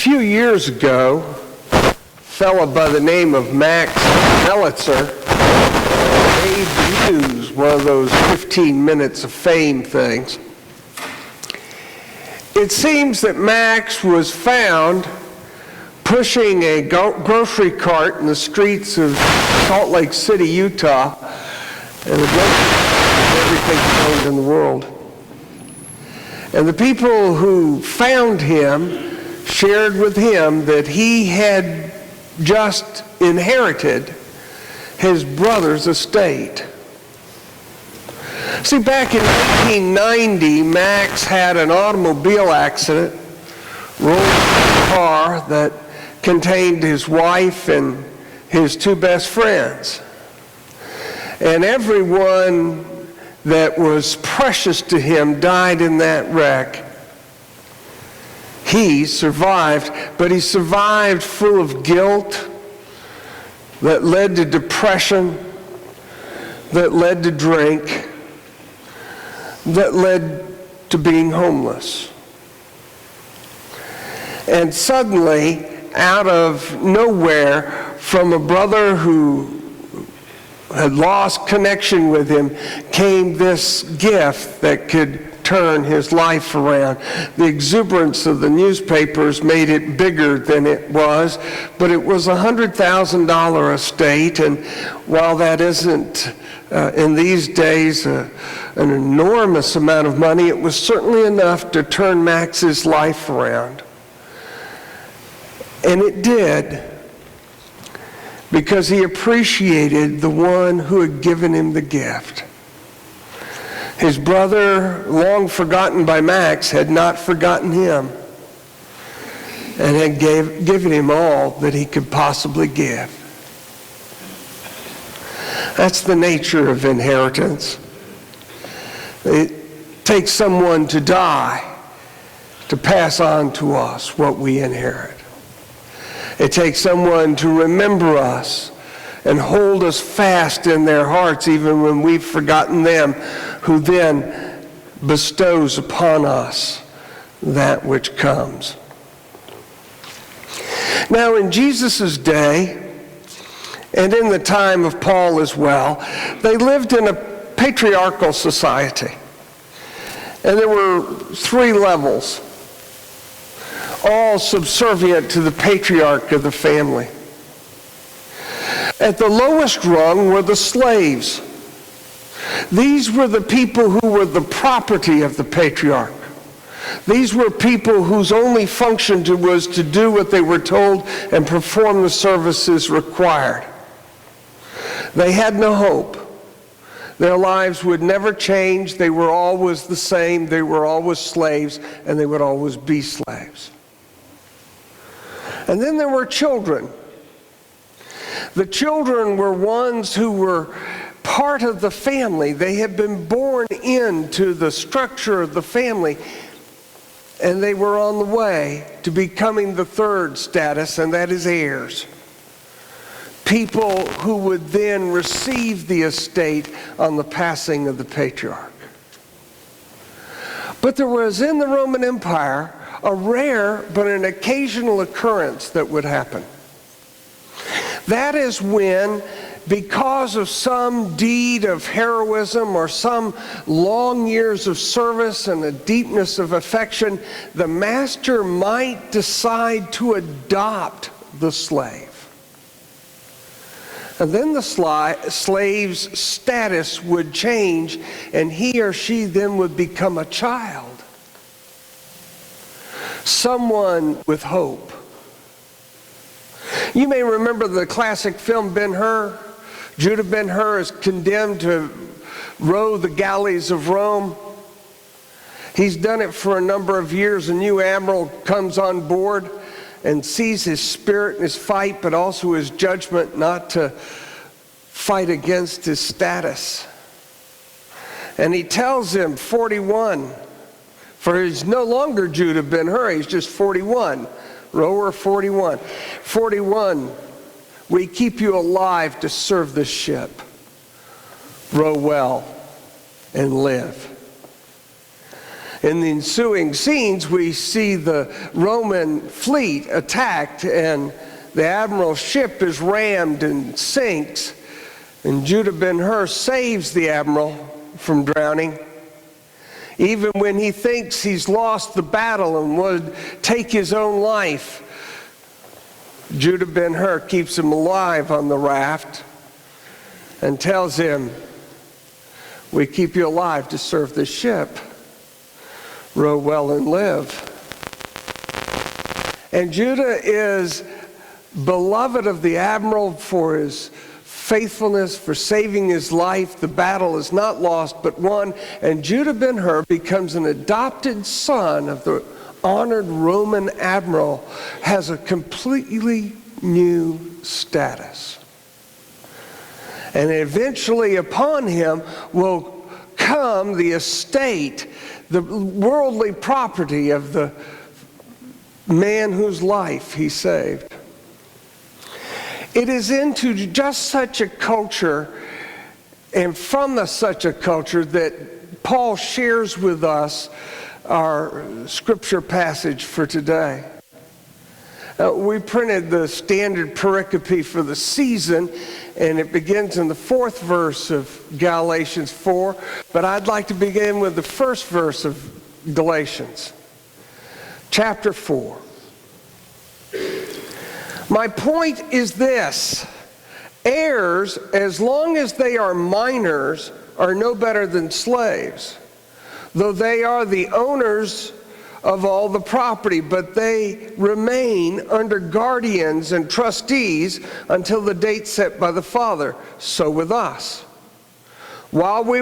few years ago, a fellow by the name of Max Melitzer made news, one of those 15 minutes of fame things. It seems that Max was found pushing a grocery cart in the streets of Salt Lake City, Utah, and the grocery cart was everything owned in the world. And the people who found him shared with him that he had just inherited his brother's estate. See, back in 1990, Max had an automobile accident, rolled into a car that contained his wife and his two best friends. And everyone that was precious to him died in that wreck. He survived, but he survived full of guilt that led to depression, that led to drink, that led to being homeless. And suddenly, out of nowhere, from a brother who had lost connection with him, came this gift that could turn his life around. The exuberance of the newspapers made it bigger than it was, but it was a $100,000 estate, and while that isn't in these days an enormous amount of money, it was certainly enough to turn Max's life around. And it did, because he appreciated the one who had given him the gift. His brother, long forgotten by Max, had not forgotten him and had given him all that he could possibly give. That's the nature of inheritance. It takes someone to die to pass on to us what we inherit. It takes someone to remember us and hold us fast in their hearts even when we've forgotten them, who then bestows upon us that which comes. Now, in Jesus' day, and in the time of Paul as well, they lived in a patriarchal society. And there were three levels, all subservient to the patriarch of the family. At the lowest rung were the slaves. These were the people who were the property of the patriarch. These were people whose only function was to do what they were told and perform the services required. They had no hope. Their lives would never change. They were always the same. They were always slaves, and they would always be slaves. And then there were children. The children were ones who were part of the family. They had been born into the structure of the family, and they were on the way to becoming the third status, and that is heirs. People who would then receive the estate on the passing of the patriarch. But there was in the Roman Empire a rare but an occasional occurrence that would happen. That is when, because of some deed of heroism or some long years of service and a deepness of affection, the master might decide to adopt the slave. And then the slave's status would change, and he or she then would become a child. Someone with hope. You may remember the classic film Ben-Hur. Judah Ben-Hur is condemned to row the galleys of Rome. He's done it for a number of years. A new admiral comes on board and sees his spirit and his fight, but also his judgment not to fight against his status. And he tells him, 41, for he's no longer Judah Ben-Hur, he's just 41. Rower 41. 41, we keep you alive to serve the ship. Row well and live. In the ensuing scenes, we see the Roman fleet attacked, and the admiral's ship is rammed and sinks, and Judah Ben-Hur saves the admiral from drowning. Even when he thinks he's lost the battle and would take his own life, Judah Ben-Hur keeps him alive on the raft and tells him, "We keep you alive to serve the ship. Row well and live." And Judah is beloved of the admiral for his faithfulness, for saving his life. The battle is not lost but won, and Judah Ben-Hur becomes an adopted son of the honored Roman admiral, has a completely new status. And eventually upon him will come the estate, the worldly property of the man whose life he saved. It is into just such a culture, and from such a culture, that Paul shares with us our scripture passage for today. We printed the standard pericope for the season, and it begins in the 4th verse of Galatians 4, but I'd like to begin with the first verse of Galatians, chapter 4. My point is this: heirs, as long as they are minors, are no better than slaves, though they are the owners of all the property, but they remain under guardians and trustees until the date set by the Father. So with us. While we